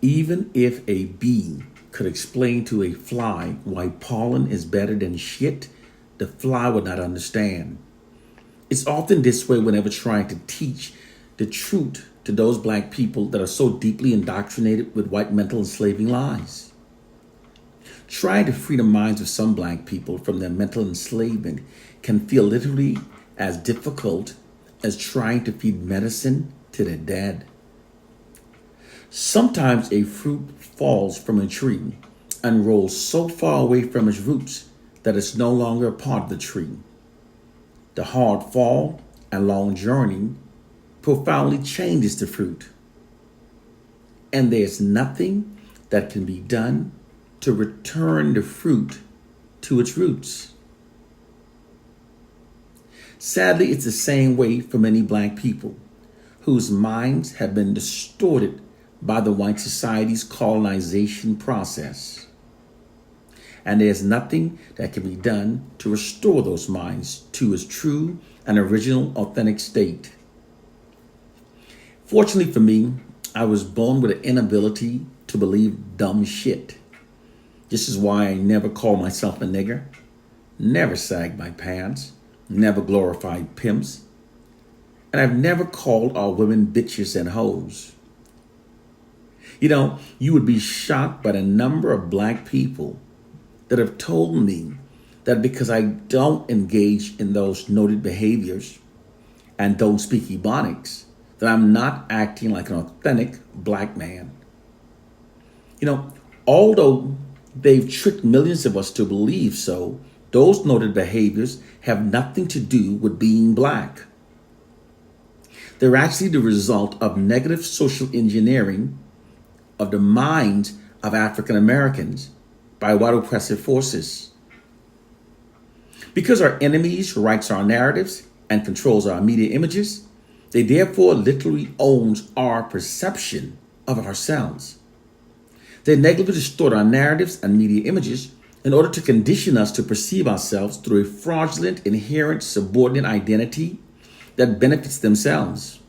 Even if a bee could explain to a fly why pollen is better than shit, the fly would not understand. It's often this way whenever trying to teach the truth to those black people that are so deeply indoctrinated with white mental enslaving lies. Trying to free the minds of some black people from their mental enslavement can feel literally as difficult as trying to feed medicine to the dead. Sometimes a fruit falls from a tree and rolls so far away from its roots that it's no longer a part of the tree. The hard fall and long journey profoundly changes the fruit, and there's nothing that can be done to return the fruit to its roots. Sadly, it's the same way for many black people whose minds have been distorted by the white society's colonization process. And there's nothing that can be done to restore those minds to its true and original authentic state. Fortunately for me, I was born with an inability to believe dumb shit. This is why I never called myself a nigger, never sagged my pants, never glorified pimps, and I've never called our women bitches and hoes. You know, you would be shocked by the number of black people that have told me that because I don't engage in those noted behaviors and don't speak Ebonics, that I'm not acting like an authentic black man. You know, although they've tricked millions of us to believe so, those noted behaviors have nothing to do with being black. They're actually the result of negative social engineering of the minds of African Americans by white oppressive forces. Because our enemies writes our narratives and controls our media images, they therefore literally owns our perception of ourselves. They negatively distort our narratives and media images in order to condition us to perceive ourselves through a fraudulent, inherent, subordinate identity that benefits themselves.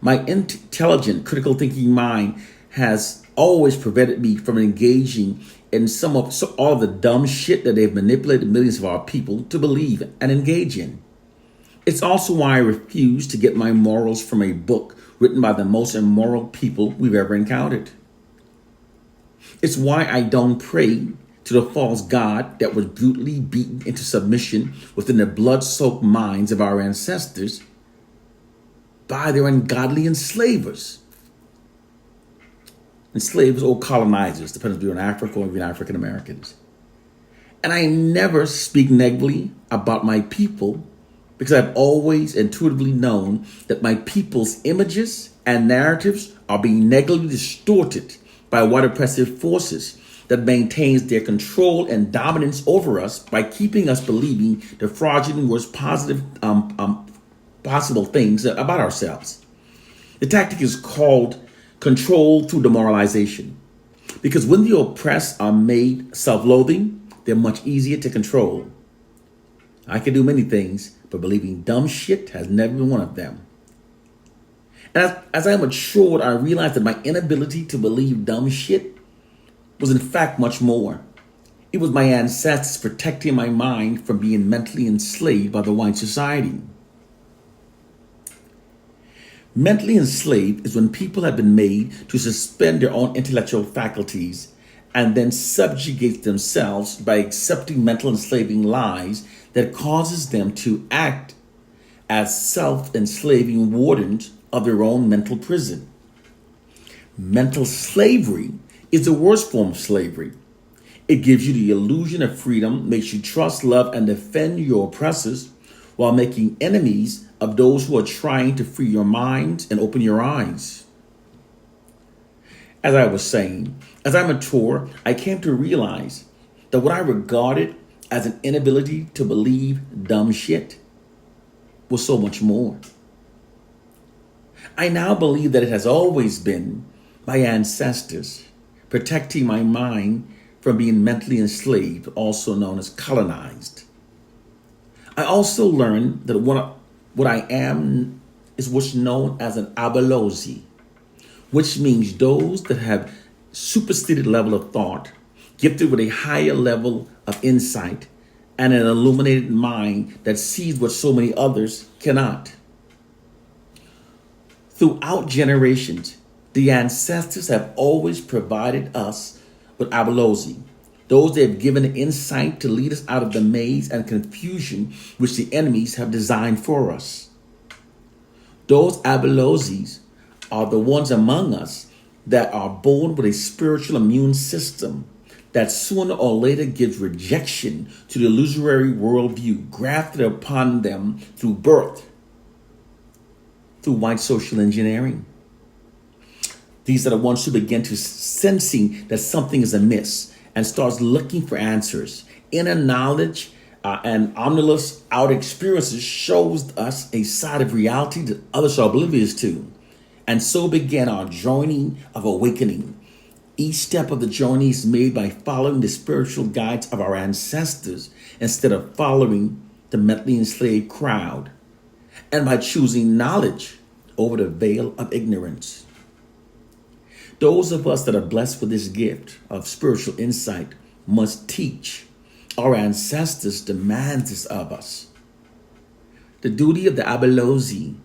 My intelligent, critical thinking mind has always prevented me from engaging in all of the dumb shit that they've manipulated millions of our people to believe and engage in. It's also why I refuse to get my morals from a book written by the most immoral people we've ever encountered. It's why I don't pray to the false god that was brutally beaten into submission within the blood-soaked minds of our ancestors by their ungodly enslavers. Enslavers or colonizers, depending if you're in Africa or if you're African Americans. And I never speak negatively about my people because I've always intuitively known that my people's images and narratives are being negatively distorted by white oppressive forces that maintains their control and dominance over us by keeping us believing the fraudulent, worst positive, possible things about ourselves. The tactic is called control through demoralization, because when the oppressed are made self-loathing, they're much easier to control. I can do many things, but believing dumb shit has never been one of them. And as I matured, I realized that my inability to believe dumb shit was in fact much more. It was my ancestors protecting my mind from being mentally enslaved by the white society. Mentally enslaved is when people have been made to suspend their own intellectual faculties and then subjugate themselves by accepting mental enslaving lies that causes them to act as self-enslaving wardens of their own mental prison. Mental slavery is the worst form of slavery. It gives you the illusion of freedom, makes you trust, love, and defend your oppressors while making enemies of those who are trying to free your mind and open your eyes. As I was saying, as I mature, I came to realize that what I regarded as an inability to believe dumb shit was so much more. I now believe that it has always been my ancestors protecting my mind from being mentally enslaved, also known as colonized. I also learned that what I am is what's known as an Abalozi, which means those that have superseded level of thought, gifted with a higher level of insight, and an illuminated mind that sees what so many others cannot. Throughout generations, the ancestors have always provided us with Abalozi, those they have given insight to lead us out of the maze and confusion which the enemies have designed for us. Those Abalozis are the ones among us that are born with a spiritual immune system that sooner or later gives rejection to the illusory worldview grafted upon them through birth, through white social engineering. These are the ones who begin to sensing that something is amiss and starts looking for answers. Inner knowledge and omniless outer experiences shows us a side of reality that others are oblivious to. And so began our journey of awakening. Each step of the journey is made by following the spiritual guides of our ancestors instead of following the mentally enslaved crowd, and by choosing knowledge over the veil of ignorance. Those of us that are blessed with this gift of spiritual insight must teach. Our ancestors demand this of us. The duty of the Abalozi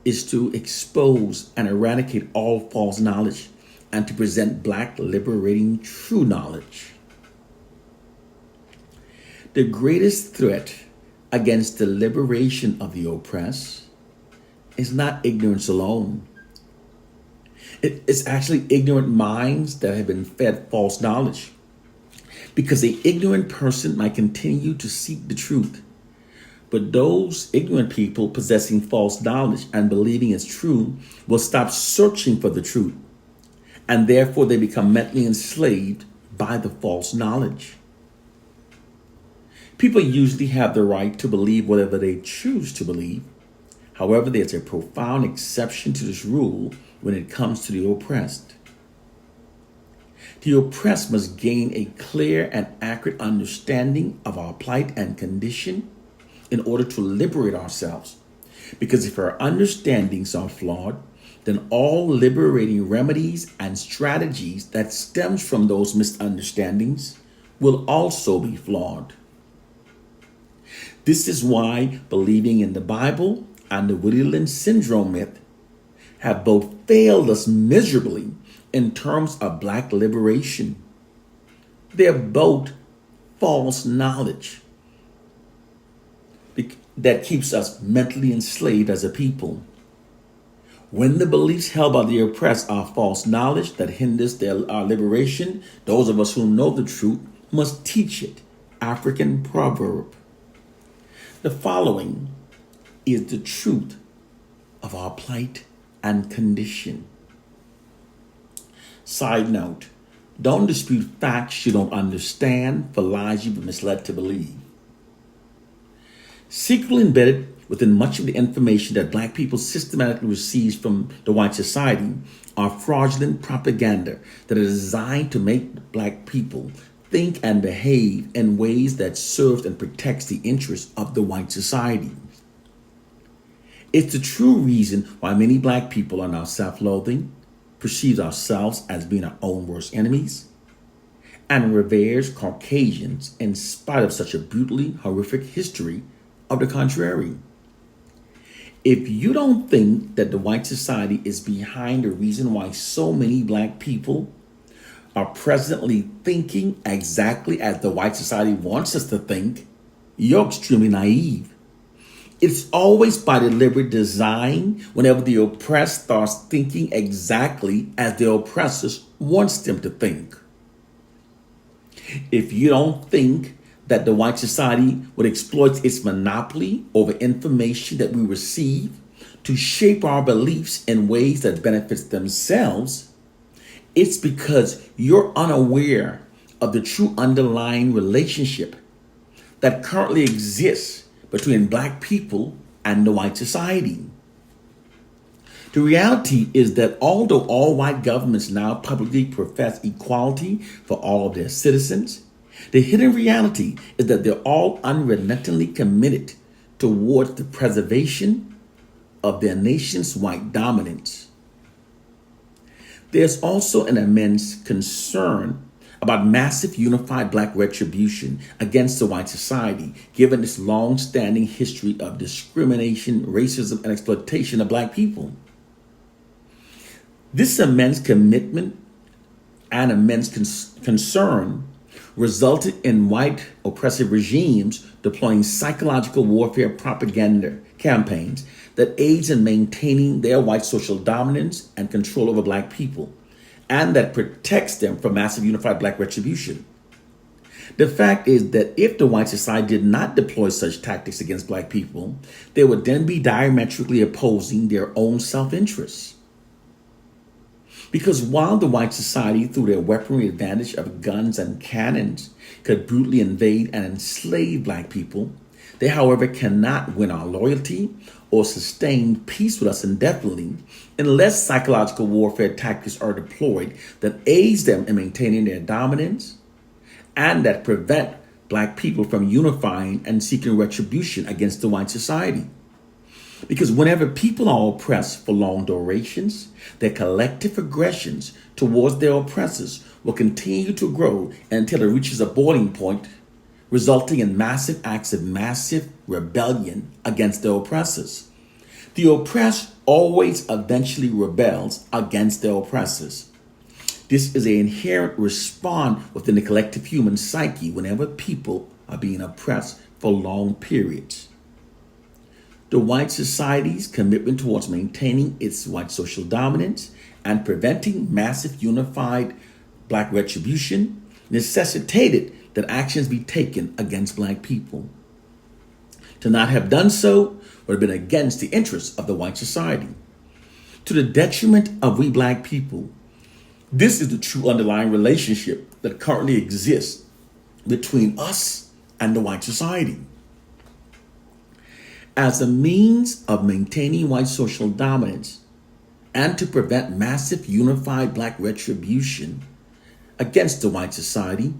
is to expose and eradicate all false knowledge and to present Black liberating true knowledge. The greatest threat against the liberation of the oppressed is not ignorance alone. It's actually ignorant minds that have been fed false knowledge. Because an ignorant person might continue to seek the truth. But those ignorant people possessing false knowledge and believing it's true will stop searching for the truth. And therefore they become mentally enslaved by the false knowledge. People usually have the right to believe whatever they choose to believe. However, there's a profound exception to this rule when it comes to the oppressed. The oppressed must gain a clear and accurate understanding of our plight and condition in order to liberate ourselves. Because if our understandings are flawed, then all liberating remedies and strategies that stems from those misunderstandings will also be flawed. This is why believing in the Bible and the Willie Lynch syndrome myth have both failed us miserably in terms of Black liberation. They're both false knowledge that keeps us mentally enslaved as a people. When the beliefs held by the oppressed are false knowledge that hinders our liberation, those of us who know the truth must teach it. African proverb. The following is the truth of our plight and condition. Side note, don't dispute facts you don't understand for lies you've been misled to believe. Secretly embedded within much of the information that Black people systematically receive from the white society are fraudulent propaganda that is designed to make Black people think and behave in ways that serves and protects the interests of the white society. It's the true reason why many Black people are now self-loathing, perceives ourselves as being our own worst enemies, and reveres Caucasians in spite of such a brutally horrific history of the contrary. If you don't think that the white society is behind the reason why so many Black people are presently thinking exactly as the white society wants us to think, you're extremely naive. It's always by deliberate design whenever the oppressed starts thinking exactly as the oppressors wants them to think. If you don't think that the white society would exploit its monopoly over information that we receive to shape our beliefs in ways that benefits themselves, it's because you're unaware of the true underlying relationship that currently exists between Black people and the white society. The reality is that although all white governments now publicly profess equality for all of their citizens, the hidden reality is that they're all unrelentingly committed towards the preservation of their nation's white dominance. There's also an immense concern about massive unified black retribution against the white society, given its long-standing history of discrimination, racism, and exploitation of black people. This immense commitment and immense concern resulted in white oppressive regimes deploying psychological warfare propaganda campaigns that aids in maintaining their white social dominance and control over black people, and that protects them from massive unified black retribution. The fact is that if the white society did not deploy such tactics against black people, they would then be diametrically opposing their own self-interests. Because while the white society, through their weaponry advantage of guns and cannons, could brutally invade and enslave black people, they, however, cannot win our loyalty or sustain peace with us indefinitely unless psychological warfare tactics are deployed that aids them in maintaining their dominance and that prevent black people from unifying and seeking retribution against the white society. Because whenever people are oppressed for long durations, their collective aggressions towards their oppressors will continue to grow until it reaches a boiling point, resulting in massive acts of massive rebellion against their oppressors. The oppressed always eventually rebels against their oppressors. This is an inherent response within the collective human psyche whenever people are being oppressed for long periods. The white society's commitment towards maintaining its white social dominance and preventing massive unified black retribution necessitated that actions be taken against black people. To not have done so would have been against the interests of the white society. To the detriment of we black people, this is the true underlying relationship that currently exists between us and the white society. As a means of maintaining white social dominance and to prevent massive unified black retribution against the white society,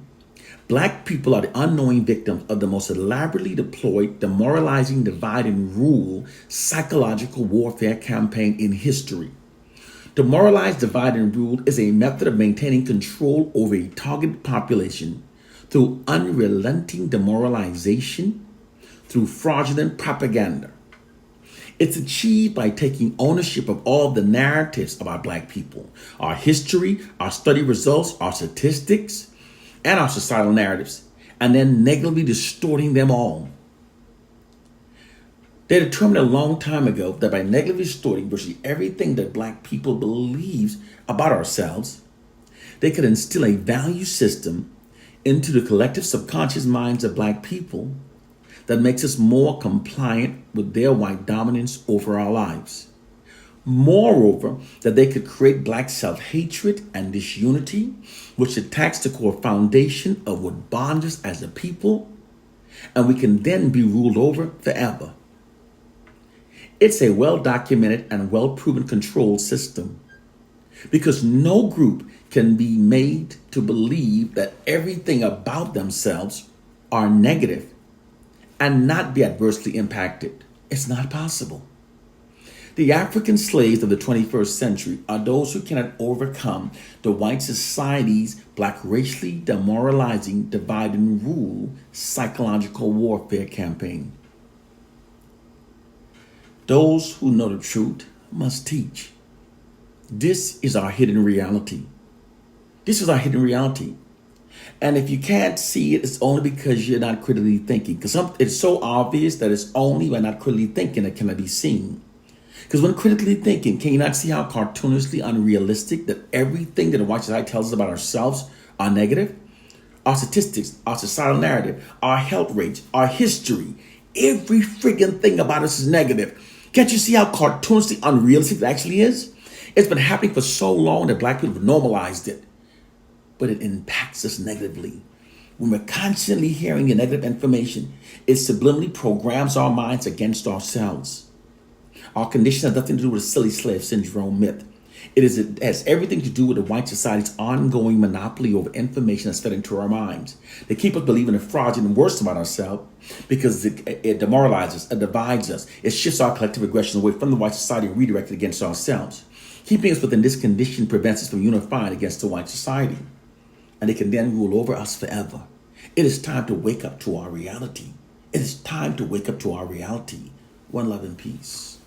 black people are the unknowing victims of the most elaborately deployed, demoralizing, divide and rule psychological warfare campaign in history. Demoralize, divide and rule is a method of maintaining control over a targeted population through unrelenting demoralization, through fraudulent propaganda. It's achieved by taking ownership of all the narratives about black people, our history, our study results, our statistics, and our societal narratives, and then negatively distorting them all. They determined a long time ago that by negatively distorting virtually everything that black people believes about ourselves, they could instill a value system into the collective subconscious minds of black people that makes us more compliant with their white dominance over our lives. Moreover, that they could create black self-hatred and disunity, which attacks the core foundation of what bonds us as a people, and we can then be ruled over forever. It's a well-documented and well-proven control system because no group can be made to believe that everything about themselves are negative and not be adversely impacted. It's not possible. The African slaves of the 21st century are those who cannot overcome the white society's black racially demoralizing divide and rule psychological warfare campaign. Those who know the truth must teach. This is our hidden reality. This is our hidden reality. And if you can't see it, it's only because you're not critically thinking. Because it's so obvious that it's only by not critically thinking that can be seen. Because when critically thinking, can you not see how cartoonishly unrealistic that everything that the white society tells us about ourselves are negative? Our statistics, our societal narrative, our health rates, our history, every friggin' thing about us is negative. Can't you see how cartoonishly unrealistic it actually is? It's been happening for so long that black people have normalized it. But it impacts us negatively. When we're constantly hearing the negative information, it subliminally programs our minds against ourselves. Our condition has nothing to do with the silly slave syndrome myth. It has everything to do with the white society's ongoing monopoly over information that's fed into our minds. They keep us believing the fraudulent worst about ourselves because it demoralizes us, it divides us. It shifts our collective aggression away from the white society and redirected against ourselves. Keeping us within this condition prevents us from unifying against the white society, and they can then rule over us forever. It is time to wake up to our reality. It is time to wake up to our reality. One love and peace.